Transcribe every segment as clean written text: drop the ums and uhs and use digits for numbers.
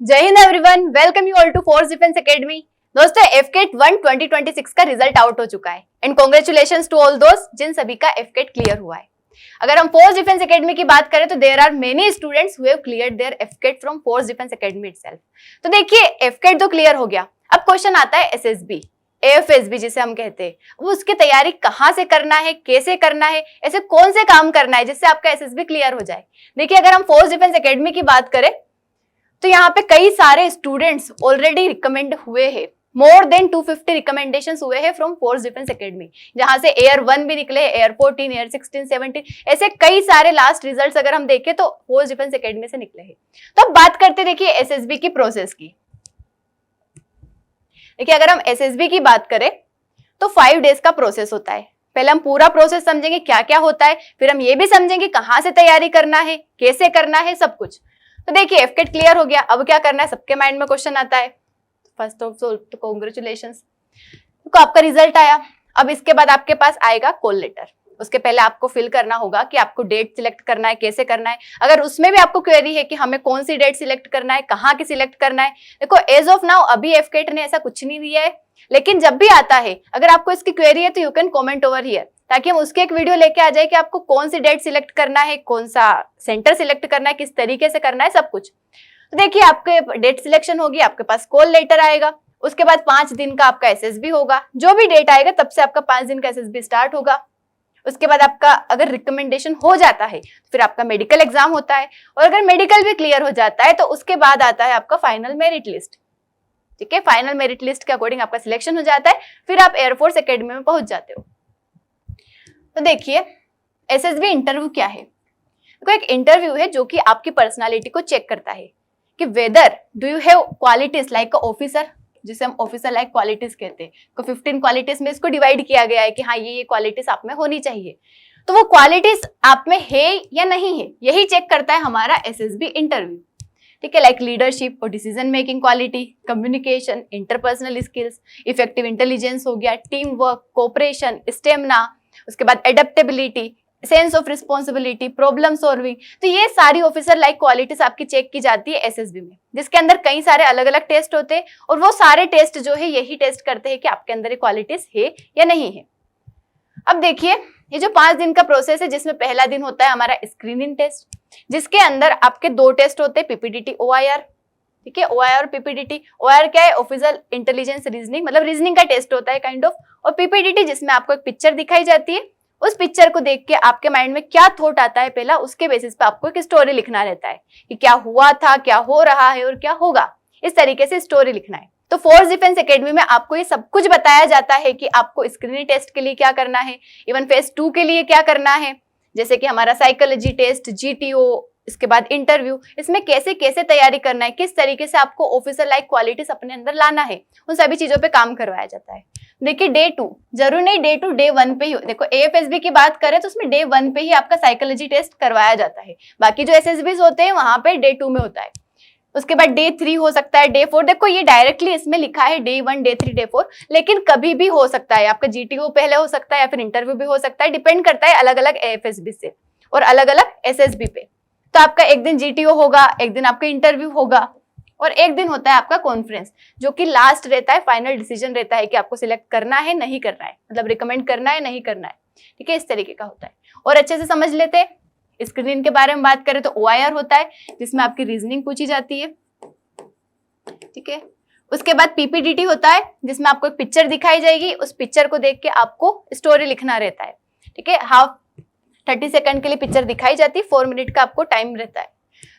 जय हिंद everyone, welcome you all to force defence academy. दोस्तों, एफकेट 1 2026 का रिजल्ट आउट हो चुका है एंड कांग्रेचुलेशंस टू ऑल दोस्त जिन सभी का एफकेट क्लियर हुआ है। अगर हम फोर्स डिफेंस एकेडमी की बात करें तो there are many students who have cleared their AFCAT from force defence academy itself. तो देखिए, एफकेट तो क्लियर हो गया, अब क्वेश्चन आता है एसएसबी, एएफएसबी जिसे हम कहते हैं, वो उसकी तैयारी कहाँ से करना है, कैसे करना है, ऐसे कौन से काम करना है जिससे आपका एसएसबी क्लियर हो जाए। देखिए, अगर हम फोर्स डिफेंस एकेडमी की बात करें तो यहाँ पे कई सारे स्टूडेंट्स ऑलरेडी रिकमेंड हुए हैं, मोर देन 250 रिकमेंडेशंस हुए हैं फ्रॉम फोर्स डिफेंस एकेडमी, जहां से एयर 1 भी निकले, एयर 14, एयर 16, 17, ऐसे कई सारे लास्ट रिजल्ट्स अगर हम देखें तो फोर्स डिफेंस एकेडमी से निकले हैं। तो अब बात करते देखिए एसएसबी की प्रोसेस की। देखिए, अगर हम एसएसबी की बात करें तो 5 डेज का प्रोसेस होता है। पहले हम पूरा प्रोसेस समझेंगे क्या क्या होता है, फिर हम ये भी समझेंगे कहाँ से तैयारी करना है, कैसे करना है, सब कुछ। तो देखिए, एफकेट क्लियर हो गया, अब क्या करना है, सबके माइंड में क्वेश्चन आता है। फर्स्ट ऑफ ऑल तो कांग्रेचुलेशंस, तो आपका रिजल्ट आया। अब इसके बाद आपके पास आएगा कॉल लेटर। उसके पहले आपको फिल करना होगा कि आपको डेट सिलेक्ट करना है, कैसे करना है। अगर उसमें भी आपको क्वेरी है कि हमें कौन सी डेट सिलेक्ट करना है, कहाँ की सिलेक्ट करना है, देखो एज ऑफ नाउ अभी एफकेट ने ऐसा कुछ नहीं दिया है, लेकिन जब भी आता है अगर आपको इसकी क्वेरी है तो you can comment over here, ताकि हम उसके एक वीडियो लेके आ जाए कि आपको कौन सी डेट सिलेक्ट करना है, कौन सा सेंटर सिलेक्ट करना है, किस तरीके से करना है, सब कुछ। तो देखिए, आपके डेट सिलेक्शन होगी, आपके पास कॉल लेटर आएगा, उसके बाद 5 दिन का आपका एसएसबी होगा। जो भी डेट आएगा तब से आपका 5 दिन का एसएसबी स्टार्ट होगा। उसके बाद आपका अगर रिकमेंडेशन हो जाता है तो फिर आपका मेडिकल एग्जाम होता है, और अगर मेडिकल भी क्लियर हो जाता है तो उसके बाद आता है आपका फाइनल मेरिट लिस्ट। ठीक है, फाइनल मेरिट लिस्ट के अकॉर्डिंग आपका सिलेक्शन हो जाता है, फिर आप एयरफोर्स एकेडमी में पहुंच जाते हो। तो देखिए, एसएसबी इंटरव्यू क्या है। देखो, एक इंटरव्यू है जो कि आपकी पर्सनालिटी को चेक करता है कि whether do you have qualities like a officer, जिसे हम ऑफिसर लाइक क्वालिटीज कहते हैं। तो 15 क्वालिटीज में इसको डिवाइड किया गया है कि हाँ, ये क्वालिटीज आप में होनी चाहिए। तो वो क्वालिटीज आप में है या नहीं है, यही चेक करता है हमारा एसएसबी इंटरव्यू। ठीक है, लाइक लीडरशिप और decision making quality, communication, interpersonal skills, effective intelligence हो गया, टीम वर्क, कोऑपरेशन, स्टेमिना, उसके बाद adaptability, sense of responsibility, problem solving. तो ये सारी ऑफिसर लाइक क्वालिटीज आपकी चेक की जाती है एसएसबी में, जिसके अंदर कई सारे अलग अलग टेस्ट होते हैं, और वो सारे टेस्ट जो है यही टेस्ट करते हैं कि आपके अंदर ये क्वालिटीज है या नहीं है। अब देखिए, ये जो 5 दिन का प्रोसेस है, जिसमें पहला दिन होता है हमारा स्क्रीनिंग टेस्ट, जिसके अंदर आपके 2 टेस्ट होते हैं, पीपीडीटी, ओआईआर। ठीक है, ओआईआर और पीपीडीटी। ओआईआर क्या है, ऑफिसर इंटेलिजेंस रीजनिंग, मतलब रीजनिंग का टेस्ट होता है काइंड ऑफ। और पीपीडीटी जिसमें आपको एक पिक्चर दिखाई जाती है, उस पिक्चर को देख के आपके माइंड में क्या थॉट आता है पहला, उसके बेसिस पे आपको एक स्टोरी लिखना रहता है कि क्या हुआ था, क्या हो रहा है और क्या होगा। इस तरीके से स्टोरी लिखना है। तो फोर्स डिफेंस एकेडमी में आपको ये सब कुछ बताया जाता है कि आपको स्क्रीनिंग टेस्ट के लिए क्या करना है, इवन फेज 2 के लिए क्या करना है, जैसे कि हमारा साइकोलॉजी टेस्ट, जीटीओ, इसके बाद इंटरव्यू, इसमें कैसे कैसे तैयारी करना है, किस तरीके से आपको ऑफिसर लाइक क्वालिटीज अपने अंदर लाना है, उन सभी चीजों पे काम करवाया जाता है। देखिए, डे 2 जरूर नहीं, डे 2 डे 1 पे ही। देखो, एएफएसबी की बात करें तो उसमें डे 1 पे ही आपका साइकोलॉजी टेस्ट करवाया जाता है। बाकी जो एसएसबीज होते हैं वहां पे डे 2 में होता है। उसके बाद डे 3 हो सकता है, डे 4। देखो, ये डायरेक्टली इसमें लिखा है डे 1, डे 3, डे 4, लेकिन कभी भी हो सकता है। आपका जीटीओ पहले हो सकता है या फिर इंटरव्यू भी हो सकता है, डिपेंड करता है अलग अलग एएफएसबी से और अलग अलग एसएसबी पे। तो आपका एक दिन जीटीओ होगा, एक दिन आपका इंटरव्यू होगा, और एक दिन होता है आपका कॉन्फ्रेंस, जो कि लास्ट रहता है, फाइनल डिसीजन रहता है कि आपको सिलेक्ट करना है नहीं करना है, मतलब रिकमेंड करना है नहीं करना है। ठीक है, इस तरीके का होता है। और अच्छे से समझ लेते हैं। स्क्रीनिंग के बारे में बात करें तो ओआईआर होता है, जिसमें आपकी रीजनिंग पूछी जाती है। ठीक है, उसके बाद पीपीडीटी होता है, जिसमें आपको एक पिक्चर दिखाई जाएगी, उस पिक्चर को देख के आपको स्टोरी लिखना रहता है। ठीक है, 30 सेकंड के लिए पिक्चर दिखाई जाती है, 4 मिनट का आपको टाइम रहता है।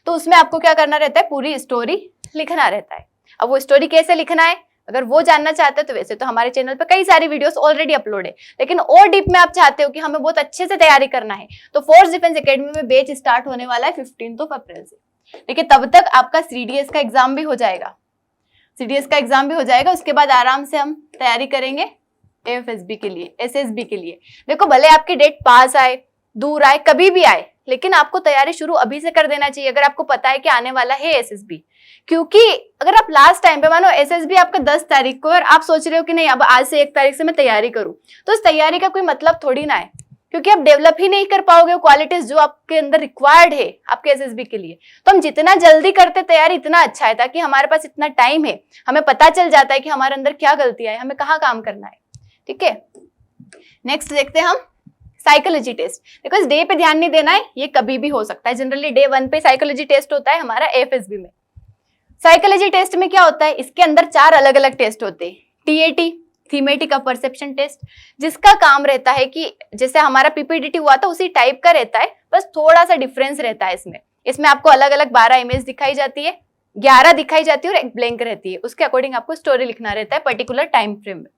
तो उसमें आपको क्या करना रहता है, पूरी स्टोरी लिखना रहता है। अब वो स्टोरी कैसे लिखना है, अगर वो जानना चाहते हैं तो वैसे तो हमारे चैनल पे कई सारी वीडियोस ऑलरेडी अपलोड है, लेकिन और डीप में आप चाहते हो कि हमें बहुत अच्छे से तैयारी करना है, तो फोर्स डिफेंस एकेडमी में बैच स्टार्ट होने वाला है 15 अप्रैल से। देखिए, तब तक आपका सीडीएस का एग्जाम भी हो जाएगा, सीडीएस का एग्जाम भी हो जाएगा। उसके बाद आराम से हम तैयारी करेंगे एएफएसबी के लिए, एसएसबी के लिए। देखो, भले आपकी डेट पास आए, दूर आए, कभी भी आए, लेकिन आपको तैयारी शुरू अभी से कर देना चाहिए, अगर आपको पता है कि आने वाला है एसएसबी। क्योंकि अगर आप लास्ट टाइम पे, मानो एसएसबी आपका 10 तारीख को, और आप सोच रहे हो कि नहीं अब आज से 1 तारीख से मैं तैयारी करूं, तो उस तैयारी का कोई मतलब थोड़ी ना है, क्योंकि आप डेवलप ही नहीं कर पाओगे वो क्वालिटीज जो आपके अंदर रिक्वायर्ड है आपके एसएसबी के लिए। तो हम जितना जल्दी करते तैयारी इतना अच्छा है, ताकि हमारे पास इतना टाइम है, हमें पता चल जाता है कि हमारे अंदर क्या गलतियां है, हमें कहाँ काम करना है। ठीक है, नेक्स्ट देखते हैं हम साइकोलॉजी टेस्ट। देखो इस डे पे ध्यान नहीं देना है, ये कभी भी हो सकता है। जनरली डे 1 पे साइकोलॉजी टेस्ट होता है हमारा एएफएसबी में। साइकोलॉजी टेस्ट में क्या होता है, इसके अंदर 4 अलग अलग टेस्ट होते हैं। TAT, thematic of perception test, जिसका काम रहता है कि जैसे हमारा पीपीडीटी हुआ था उसी टाइप का रहता है, बस थोड़ा सा डिफरेंस रहता है इसमें आपको अलग अलग 12 इमेज दिखाई जाती है, 11 दिखाई जाती है और एक ब्लैंक रहती है। उसके अकॉर्डिंग आपको स्टोरी लिखना रहता है पर्टिकुलर टाइम फ्रेम में।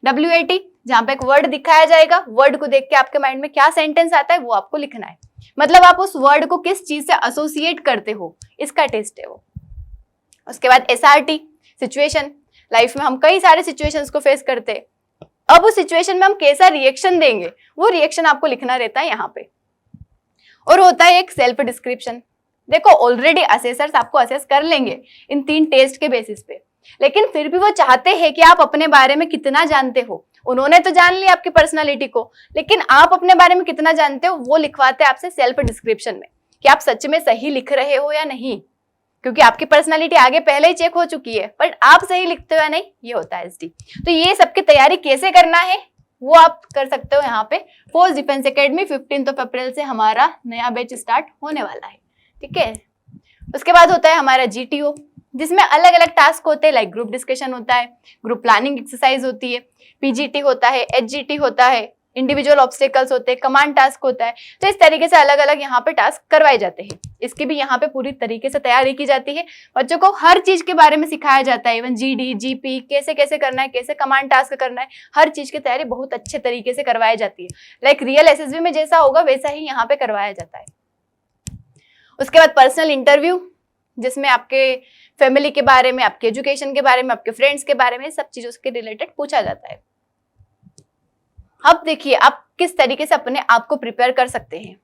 डब्ल्यूएटी, जहां पे एक वर्ड दिखाया जाएगा, वर्ड को देख के आपके माइंड में क्या सेंटेंस आता है वो आपको लिखना है, मतलब आप उस वर्ड को किस चीज से एसोसिएट करते हो, इसका टेस्ट है वो। उसके बाद एसआरटी, सिचुएशन, लाइफ में हम कई सारे सिचुएशंस को फेस करते हैं, अब उस सिचुएशन में हम कैसा रिएक्शन देंगे वो रिएक्शन आपको लिखना रहता है यहाँ पे। और होता है एक सेल्फ डिस्क्रिप्शन। देखो ऑलरेडी असेसर्स आपको असेस कर लेंगे इन 3 टेस्ट के बेसिस पे, लेकिन फिर भी वो चाहते हैं कि आप अपने बारे में कितना जानते हो। उन्होंने तो जान लिया आपकी पर्सनालिटी को, लेकिन आप अपने बारे में कितना जानते हो वो लिखवाते हैं आपसे सेल्फ डिस्क्रिप्शन में, कि आप सच में सही लिख रहे हो या नहीं, क्योंकि आपकी पर्सनालिटी आगे पहले ही चेक हो चुकी है, बट आप सही लिखते हो या नहीं ये होता है एसडी। तो ये सबकी तैयारी कैसे करना है वो आप कर सकते हो यहाँ पे। फोर्स डिफेंस एकेडमी 15 अप्रैल से हमारा नया बैच स्टार्ट होने वाला है। ठीक है, उसके बाद होता है हमारा जीटीओ, जिसमें अलग अलग टास्क होते हैं, लाइक ग्रुप डिस्कशन होता है, ग्रुप प्लानिंग एक्सरसाइज होती है, पीजीटी होता है, एचजीटी होता है, इंडिविजुअल ऑब्स्टेकल्स होते हैं, कमांड टास्क होता है। तो इस तरीके से अलग अलग यहाँ पे टास्क करवाए जाते हैं। इसकी भी यहाँ पे पूरी तरीके से तैयारी की जाती है, बच्चों को हर चीज के बारे में सिखाया जाता है, इवन जीडी जीपी कैसे कैसे करना है, कैसे कमांड टास्क करना है, हर चीज की तैयारी बहुत अच्छे तरीके से करवाई जाती है। लाइक रियल एसएसबी में जैसा होगा वैसा ही यहाँ पे करवाया जाता है। उसके बाद पर्सनल इंटरव्यू, जिसमें आपके फैमिली के बारे में, आपके एजुकेशन के बारे में, आपके फ्रेंड्स के बारे में, सब चीजों के रिलेटेड पूछा जाता है। अब देखिए आप किस तरीके से अपने आप को प्रिपेयर कर सकते हैं।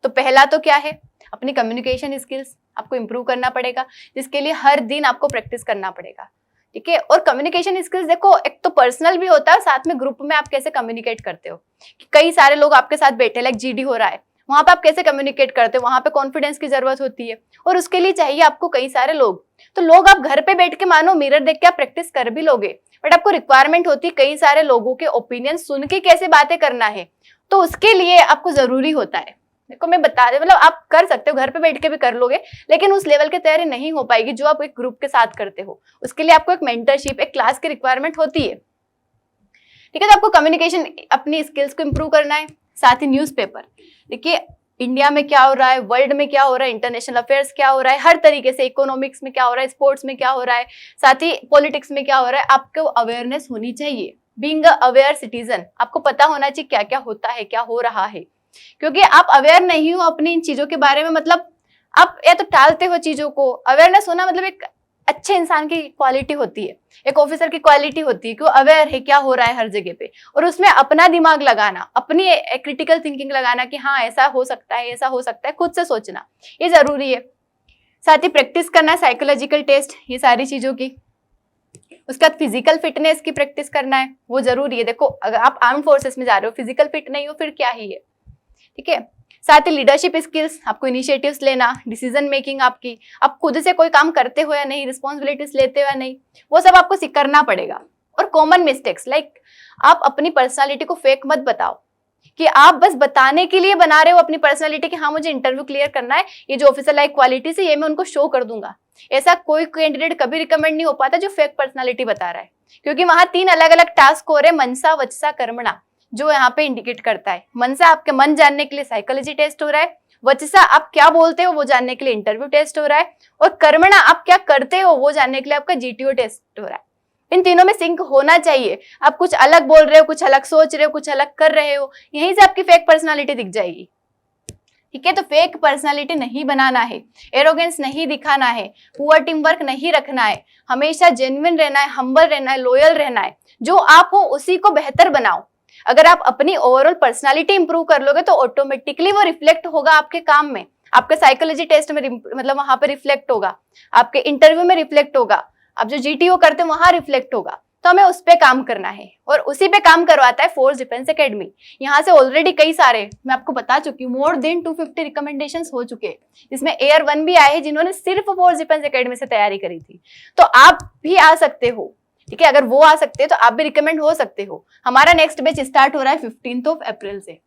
तो पहला तो क्या है, अपनी कम्युनिकेशन स्किल्स आपको इंप्रूव करना पड़ेगा, जिसके लिए हर दिन आपको प्रैक्टिस करना पड़ेगा। ठीक है, और कम्युनिकेशन स्किल्स देखो एक तो पर्सनल भी होता है, साथ में ग्रुप में आप कैसे कम्युनिकेट करते हो, कि कई सारे लोग आपके साथ बैठे, लाइक जीडी हो रहा है, वहां पे आप कैसे कम्युनिकेट करते हो, वहां पे कॉन्फिडेंस की जरूरत होती है, और उसके लिए चाहिए आपको कई सारे लोग। तो लोग आप घर पे बैठ के मानो मिरर देख के आप प्रैक्टिस कर भी लोगे, बट आपको रिक्वायरमेंट होती है कई सारे लोगों के ओपिनियन सुन के कैसे बातें करना है, तो उसके लिए आपको जरूरी होता है। देखो मैं बता दे, मतलब आप कर सकते हो घर पे बैठ के भी कर लोगे, लेकिन उस लेवल की तैयारी नहीं हो पाएगी जो आप एक ग्रुप के साथ करते हो। उसके लिए आपको एक मेंटरशिप, एक क्लास की रिक्वायरमेंट होती है। ठीक है, तो आपको कम्युनिकेशन अपनी स्किल्स को इंप्रूव करना है। साथ ही न्यूज़पेपर, देखिए इंडिया में क्या हो रहा है, वर्ल्ड में क्या हो रहा है, इंटरनेशनल अफेयर्स क्या हो रहा है, हर तरीके से, इकोनॉमिक्स में क्या हो रहा है, स्पोर्ट्स में क्या हो रहा है, साथ ही पॉलिटिक्स में क्या हो रहा है, आपको अवेयरनेस होनी चाहिए। बीइंग अ अवेयर सिटीजन, आपको पता होना चाहिए क्या क्या होता है, क्या हो रहा है, क्योंकि आप अवेयर नहीं हो अपनी इन चीजों के बारे में, मतलब आप या तो टालते हो चीजों को। अवेयरनेस होना मतलब एक अच्छे इंसान की क्वालिटी होती है, एक ऑफिसर की क्वालिटी होती है कि वो अवेयर है क्या हो रहा है हर जगह पे, और उसमें अपना दिमाग लगाना, अपनी क्रिटिकल थिंकिंग लगाना कि हाँ ऐसा हो सकता है, ऐसा हो सकता है, खुद से सोचना, ये जरूरी है। साथ ही प्रैक्टिस करना है साइकोलॉजिकल टेस्ट, ये सारी चीजों की। उसके बाद फिजिकल फिटनेस की प्रैक्टिस करना है, वो जरूरी है। देखो अगर आप आर्म फोर्सेस में जा रहे हो, फिजिकल फिट नहीं हो फिर क्या ही है। ठीक है, साथ ही लीडरशिप स्किल्स, आपको इनिशिएटिव्स लेना, डिसीजन मेकिंग आपकी, आप खुद से कोई काम करते हो या नहीं, रिस्पॉन्सिबिलिटीज लेते हो या नहीं, वो सब आपको करना पड़ेगा। और कॉमन मिस्टेक्स, लाइक आप अपनी पर्सनालिटी को फेक मत बताओ, कि आप बस बताने के लिए बना रहे हो अपनी पर्सनालिटी कि हाँ मुझे इंटरव्यू क्लियर करना है, ये जो ऑफिसर लाइक क्वालिटी है ये मैं उनको शो कर दूंगा। ऐसा कोई कैंडिडेट कभी रिकमेंड नहीं हो पाता जो फेक पर्सनालिटी बता रहा है, क्योंकि वहां 3 अलग अलग टास्क हो रहे हैं, मनसा वचसा कर्मणा, जो यहाँ पे इंडिकेट करता है। मनसा आपके मन जानने के लिए साइकोलॉजी टेस्ट हो रहा है, वचसा आप क्या बोलते हो वो जानने के लिए इंटरव्यू टेस्ट हो रहा है, और कर्मणा आप क्या करते हो वो जानने के लिए आपका जीटीओ टेस्ट हो रहा है। इन तीनों में सिंक होना चाहिए। आप कुछ अलग बोल रहे हो, कुछ अलग सोच रहे हो, कुछ अलग कर रहे हो, यहीं से आपकी फेक पर्सनालिटी दिख जाएगी। ठीक है, तो फेक पर्सनालिटी नहीं बनाना है, एरोगेंस नहीं दिखाना है, पुअर टीम वर्क नहीं रखना है, हमेशा जेन्युइन रहना है, हम्बल रहना है, लॉयल रहना है। जो आप हो उसी को बेहतर बनाओ। अगर आप अपनी ओवरऑल पर्सनालिटी इंप्रूव कर लोगे तो ऑटोमेटिकली वो रिफ्लेक्ट होगा आपके काम में, आपके साइकोलॉजी टेस्ट में, मतलब वहां पर रिफ्लेक्ट होगा, आपके इंटरव्यू में रिफ्लेक्ट होगा, आप जो जीटीओ करते हैं वहां रिफ्लेक्ट होगा। तो हमें उस पे काम करना है और उसी पे काम करवाता है फोर्स डिफेंस एकेडमी। यहाँ से ऑलरेडी कई सारे मैं आपको बता चुकी हूँ, मोर देन 250 रिकमेंडेशंस हो चुके हैं, जिसमें एयर 1 भी आए हैं जिन्होंने सिर्फ फोर्स डिफेंस एकेडमी से तैयारी करी थी। तो आप भी आ सकते हो, ठीक है, अगर वो आ सकते हैं तो आप भी रिकमेंड हो सकते हो। हमारा नेक्स्ट बैच स्टार्ट हो रहा है 15 अप्रैल से,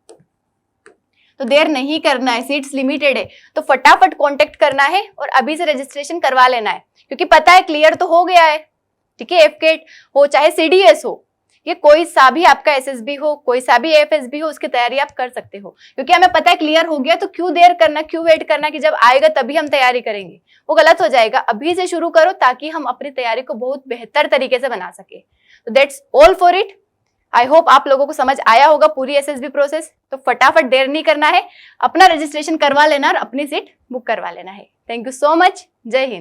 तो देर नहीं करना है, सीट्स लिमिटेड है, तो फटाफट कांटेक्ट करना है और अभी से रजिस्ट्रेशन करवा लेना है, क्योंकि पता है क्लियर तो हो गया है, ठीक है, एफकेट हो चाहे सीडीएस हो, ये कोई सा भी आपका एसएसबी हो, कोई सा भी एफएसबी हो, उसकी तैयारी आप कर सकते हो, क्योंकि हमें पता है क्लियर हो गया, तो क्यों देर करना, क्यों वेट करना कि जब आएगा तभी हम तैयारी करेंगे, वो गलत हो जाएगा। अभी से शुरू करो ताकि हम अपनी तैयारी को बहुत बेहतर तरीके से बना सके। तो that's all for it. I hope आप लोगों को समझ आया होगा पूरी एसएसबी प्रोसेस। तो फटाफट देर नहीं करना है, अपना रजिस्ट्रेशन करवा लेना और अपनी सीट बुक करवा लेना है। Thank you so much. जय हिंद।